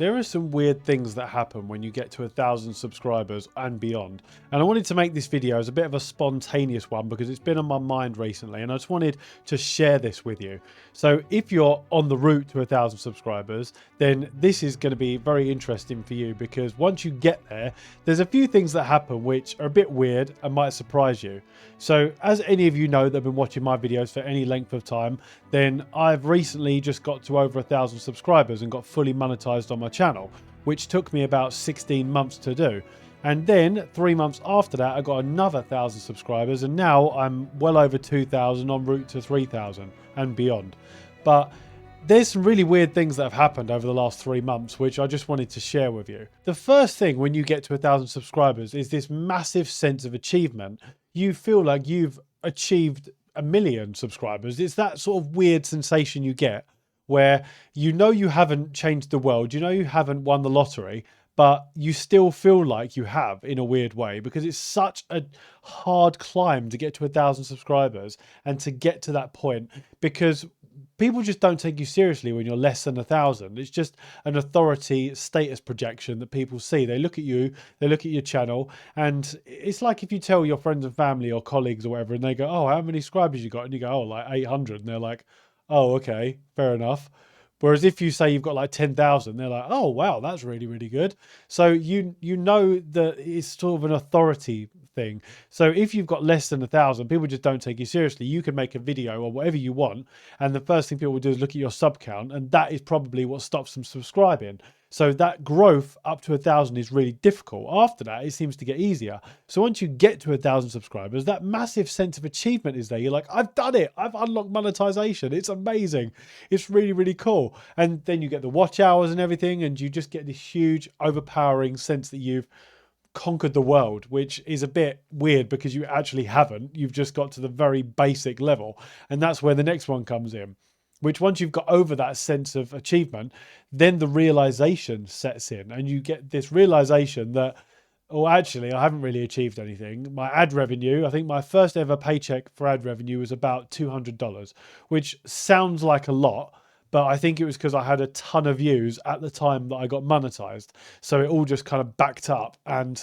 There are some weird things that happen when you get to 1,000 subscribers and beyond. And I wanted to make this video as a bit of a spontaneous one because it's been on my mind recently and I just wanted to share this with you. So if you're on the route to 1,000 subscribers, then this is going to be very interesting for you because once you get there, there's a few things that happen which are a bit weird and might surprise you. So as any of you know that have been watching my videos for any length of time, then I've recently just got to over 1,000 subscribers and got fully monetized on my channel, which took me about 16 months to do. And then 3 months after that, I got another 1,000 subscribers, and now I'm well over 2,000, en route to 3,000 and beyond. But there's some really weird things that have happened over the last 3 months, which I just wanted to share with you. The first thing when you get to 1,000 subscribers is this massive sense of achievement. You feel like you've achieved 1 million subscribers. It's that sort of weird sensation you get where you know you haven't changed the world, you know you haven't won the lottery, but you still feel like you have in a weird way because it's such a hard climb to get to 1,000 subscribers and to get to that point, because people just don't take you seriously when you're less than 1,000. It's just an authority status projection that people see. They look at you, they look at your channel, and it's like if you tell your friends and family or colleagues or whatever, and they go, "Oh, how many subscribers you got?" And you go, "Oh, like 800." And they're like, "Oh, okay, fair enough." Whereas if you say you've got like 10,000, they're like, "Oh, wow, that's really, really good." So you know that it's sort of an authority thing. So if you've got less than 1,000, people just don't take you seriously. You can make a video or whatever you want, and the first thing people will do is look at your sub count, and that is probably what stops them subscribing. So that growth up to 1,000 is really difficult. After that, it seems to get easier. So once you get to 1,000 subscribers, that massive sense of achievement is there. You're like, "I've done it. I've unlocked monetization. It's amazing. It's really, really cool." And then you get the watch hours and everything, and you just get this huge, overpowering sense that you've conquered the world, which is a bit weird because you actually haven't. You've just got to the very basic level. And that's where the next one comes in, which once you've got over that sense of achievement, then the realization sets in and you get this realization that, oh, actually, I haven't really achieved anything. My ad revenue, I think my first ever paycheck for ad revenue was about $200, which sounds like a lot, but I think it was because I had a ton of views at the time that I got monetized. So it all just kind of backed up and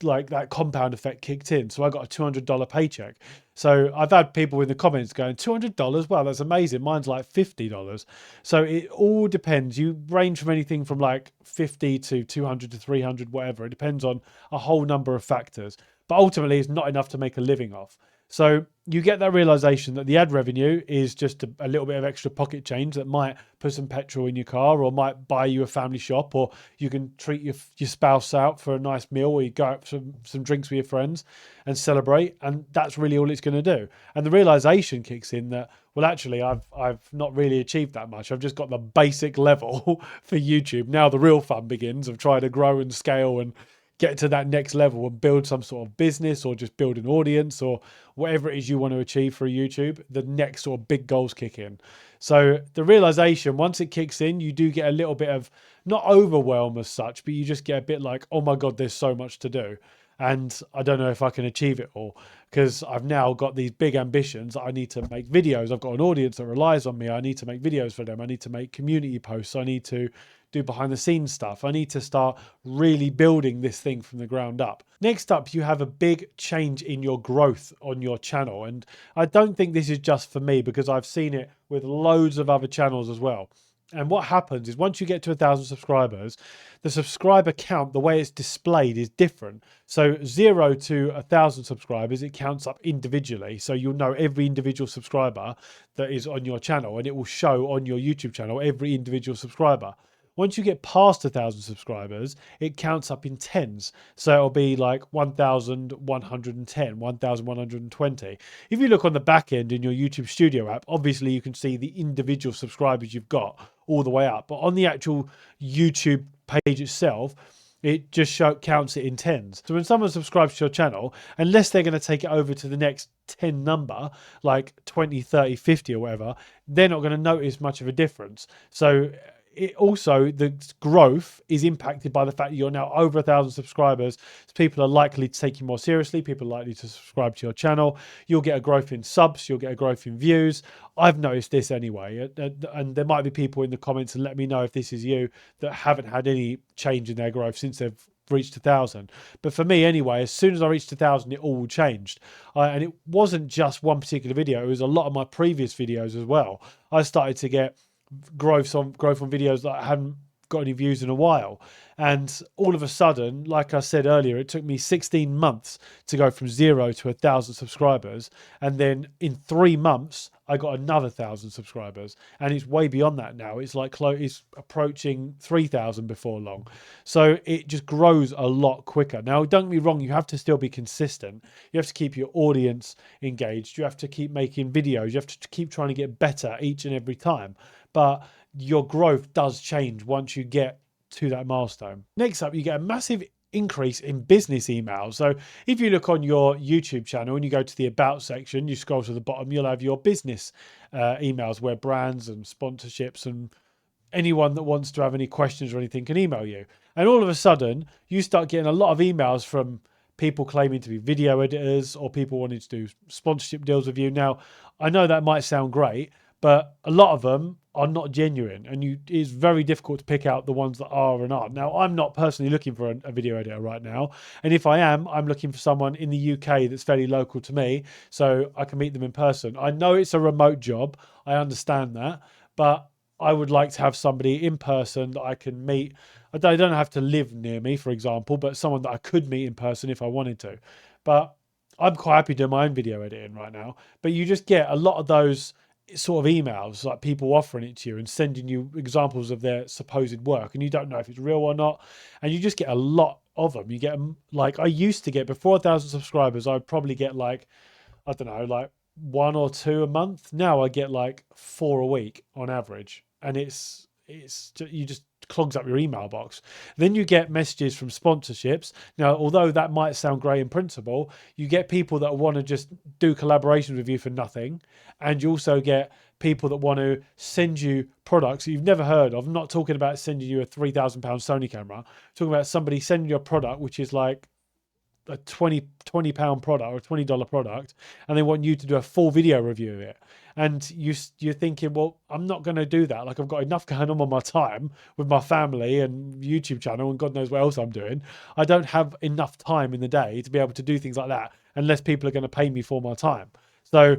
like that compound effect kicked in. So I got a $200 paycheck. So I've had people in the comments going, $200? Wow, that's amazing. Mine's like $50. So it all depends. You range from anything from like 50 to 200 to 300, whatever. It depends on a whole number of factors. But ultimately, it's not enough to make a living off. So you get that realization that the ad revenue is just a little bit of extra pocket change that might put some petrol in your car or might buy you a family shop, or you can treat your spouse out for a nice meal, or you go out for some drinks with your friends and celebrate. And that's really all it's going to do. And the realization kicks in that, well, actually, I've not really achieved that much. I've just got the basic level for YouTube. Now the real fun begins of trying to grow and scale and get to that next level and build some sort of business or just build an audience or whatever it is you want to achieve for YouTube. The next sort of big goals kick in. So the realization, once it kicks in, you do get a little bit of, not overwhelm as such, but you just get a bit like, oh my God, there's so much to do. And I don't know if I can achieve it all because I've now got these big ambitions. I need to make videos. I've got an audience that relies on me. I need to make videos for them. I need to make community posts. I need to do behind the scenes stuff. I need to start really building this thing from the ground up. Next up, you have a big change in your growth on your channel. And I don't think this is just for me because I've seen it with loads of other channels as well. And what happens is once you get to 1,000 subscribers, the subscriber count, the way it's displayed is different. So 0 to 1,000 subscribers, it counts up individually. So you'll know every individual subscriber that is on your channel, and it will show on your YouTube channel every individual subscriber. Once you get past 1,000 subscribers, it counts up in tens. So it'll be like 1,110, 1,120. If you look on the back end in your YouTube Studio app, obviously you can see the individual subscribers you've got all the way up. But on the actual YouTube page itself, it just counts it in tens. So when someone subscribes to your channel, unless they're going to take it over to the next 10 number, like 20, 30, 50 or whatever, they're not going to notice much of a difference. So it also, the growth is impacted by the fact that you're now over 1,000 subscribers. So people are likely to take you more seriously. People are likely to subscribe to your channel. You'll get a growth in subs. You'll get a growth in views. I've noticed this anyway. And there might be people in the comments and let me know if this is you that haven't had any change in their growth since they've reached 1,000. But for me anyway, as soon as I reached 1,000, it all changed. And it wasn't just one particular video. It was a lot of my previous videos as well. I started to get growth on videos that I hadn't got any views in a while. And all of a sudden, like I said earlier, it took me 16 months to go from 0 to 1,000 subscribers. And then in 3 months, I got another 1,000 subscribers. And it's way beyond that now. It's like it's approaching 3,000 before long. So it just grows a lot quicker. Now, don't get me wrong, you have to still be consistent. You have to keep your audience engaged. You have to keep making videos. You have to keep trying to get better each and every time. But your growth does change once you get to that milestone. Next up, you get a massive increase in business emails. So if you look on your YouTube channel and you go to the About section, you scroll to the bottom, you'll have your business emails where brands and sponsorships and anyone that wants to have any questions or anything can email you. And all of a sudden, you start getting a lot of emails from people claiming to be video editors or people wanting to do sponsorship deals with you. Now, I know that might sound great, but a lot of them are not genuine, and it's very difficult to pick out the ones that are and aren't. Now, I'm not personally looking for a video editor right now, and if I am, I'm looking for someone in the UK that's fairly local to me, so I can meet them in person. I know it's a remote job, I understand that, but I would like to have somebody in person that I can meet. I don't have to live near me, for example, but someone that I could meet in person if I wanted to. But I'm quite happy doing my own video editing right now. But you just get a lot of those sort of emails, like people offering it to you and sending you examples of their supposed work, and you don't know if it's real or not, and you just get a lot of them. You get them, like I used to get before 1,000 subscribers, I'd probably get like, I don't know, like 1 or 2 a month. Now I get like 4 a week on average, and it's you just clogs up your email box. Then you get messages from sponsorships. Now, although that might sound great in principle, you get people that want to just do collaborations with you for nothing. And you also get people that want to send you products that you've never heard of. I'm not talking about sending you a £3,000 Sony camera. I'm talking about somebody sending you a product which is like a £20 product or a $20 product, and they want you to do a full video review of it. And you're thinking, well, I'm not going to do that. Like, I've got enough going on my time with my family and YouTube channel and God knows what else I'm doing. I don't have enough time in the day to be able to do things like that unless people are going to pay me for my time. So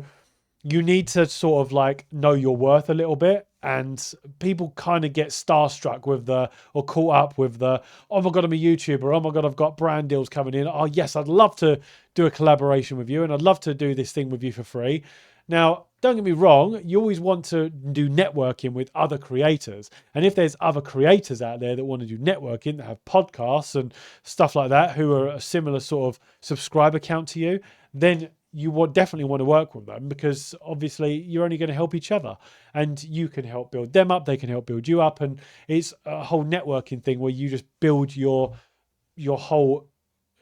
you need to sort of like know your worth a little bit. And people kind of get starstruck with or caught up with oh my God, I'm a YouTuber. Oh my God, I've got brand deals coming in. Oh yes, I'd love to do a collaboration with you and I'd love to do this thing with you for free. Now, don't get me wrong, you always want to do networking with other creators. And if there's other creators out there that want to do networking, that have podcasts and stuff like that, who are a similar sort of subscriber count to you, then you would definitely want to work with them, because obviously you're only going to help each other and you can help build them up. They can help build you up. And it's a whole networking thing where you just build your whole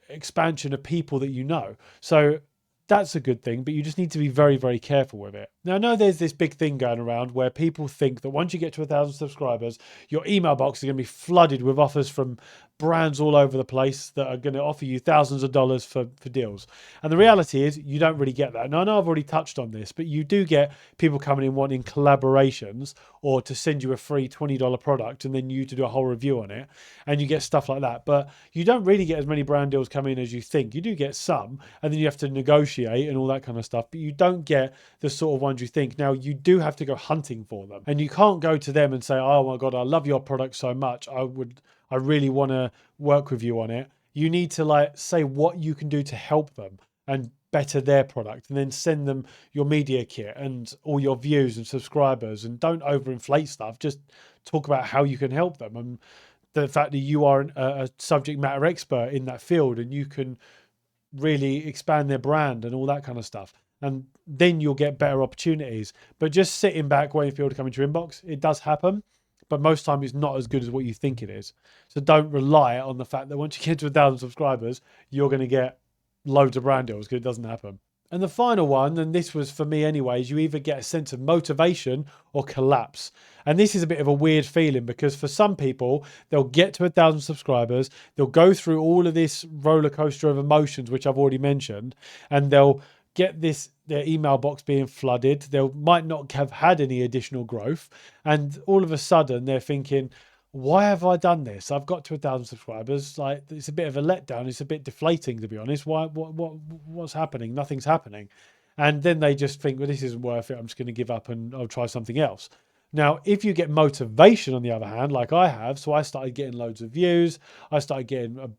expansion of people that you know. So that's a good thing, but you just need to be very, very careful with it. Now, I know there's this big thing going around where people think that once you get to 1,000 subscribers, your email box is going to be flooded with offers from brands all over the place that are going to offer you thousands of dollars for deals. And the reality is you don't really get that. Now, I know I've already touched on this, but you do get people coming in wanting collaborations or to send you a free $20 product and then you to do a whole review on it. And you get stuff like that. But you don't really get as many brand deals coming in as you think. You do get some, and then you have to negotiate and all that kind of stuff, but you don't get the sort of ones you think. Now, you do have to go hunting for them, and you can't go to them and say, oh my God, I love your product so much. I really want to work with you on it. You need to like say what you can do to help them and better their product, and then send them your media kit and all your views and subscribers, and don't overinflate stuff. Just talk about how you can help them and the fact that you are a subject matter expert in that field and you can really expand their brand and all that kind of stuff. And then you'll get better opportunities. But just sitting back waiting for people to come into your inbox, it does happen. But most time it's not as good as what you think it is. So don't rely on the fact that once you get to 1,000 subscribers, you're going to get loads of brand deals, because it doesn't happen. And the final one, and this was for me anyways, you either get a sense of motivation or collapse. And this is a bit of a weird feeling because for some people, they'll get to 1,000 subscribers, they'll go through all of this roller coaster of emotions, which I've already mentioned, and they'll get their email box being flooded. They might not have had any additional growth. And all of a sudden they're thinking, why have I done this? I've got to 1,000 subscribers. Like, it's a bit of a letdown. It's a bit deflating, to be honest. What's happening? Nothing's happening. And then they just think, well, this isn't worth it. I'm just going to give up and I'll try something else. Now, if you get motivation, on the other hand, like I have, so I started getting loads of views. I started getting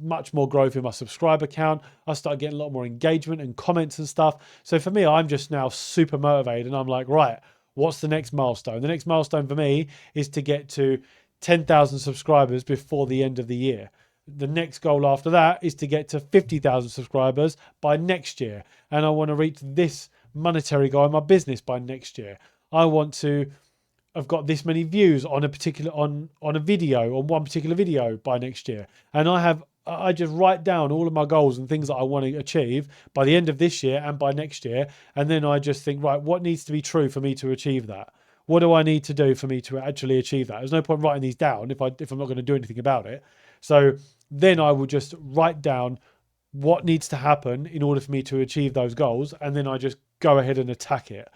much more growth in my subscriber count. I started getting a lot more engagement and comments and stuff. So for me, I'm just now super motivated and I'm like, right, what's the next milestone? The next milestone for me is to get to 10,000 subscribers before the end of the year. The next goal after that is to get to 50,000 subscribers by next year. And I want to reach this monetary goal in my business by next year. I want to have got this many views on a particular, on a video, on one particular video by next year. And I just write down all of my goals and things that I want to achieve by the end of this year and by next year. And then I just think, right, what needs to be true for me to achieve that? What do I need to do for me to actually achieve that? There's no point writing these down if I'm not going to do anything about it. So then I will just write down what needs to happen in order for me to achieve those goals. And then I just go ahead and attack it.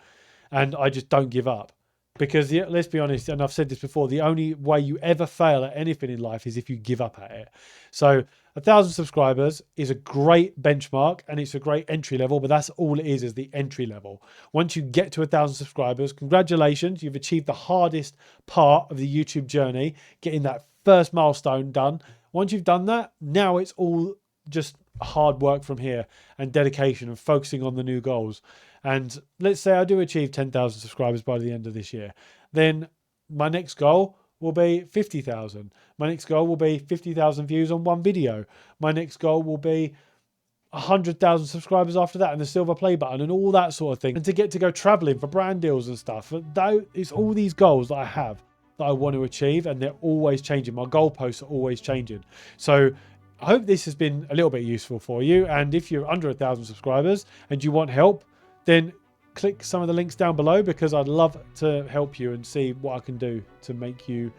And I just don't give up. Because let's be honest, and I've said this before, the only way you ever fail at anything in life is if you give up at it. So 1,000 subscribers is a great benchmark and it's a great entry level, but that's all it is the entry level. Once you get to 1,000 subscribers, congratulations, you've achieved the hardest part of the YouTube journey, getting that first milestone done. Once you've done that, now it's all just hard work from here and dedication and focusing on the new goals. And let's say I do achieve 10,000 subscribers by the end of this year. Then my next goal will be 50,000. My next goal will be 50,000 views on one video. My next goal will be 100,000 subscribers after that and the silver play button and all that sort of thing. And to get to go traveling for brand deals and stuff. It's all these goals that I have that I want to achieve, and they're always changing. My goalposts are always changing. So I hope this has been a little bit useful for you. And if you're under 1,000 subscribers and you want help, then click some of the links down below, because I'd love to help you and see what I can do to make you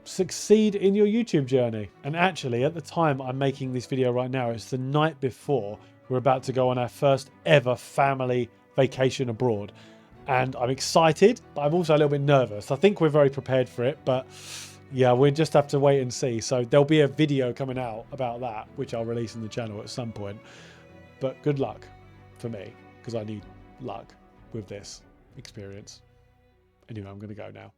succeed in your YouTube journey. And actually, at the time I'm making this video right now, it's the night before we're about to go on our first ever family vacation abroad. And I'm excited, but I'm also a little bit nervous. I think we're very prepared for it, but yeah, we'll just have to wait and see. So there'll be a video coming out about that, which I'll release on the channel at some point. But good luck for me, because I need luck with this experience. Anyway, I'm going to go now.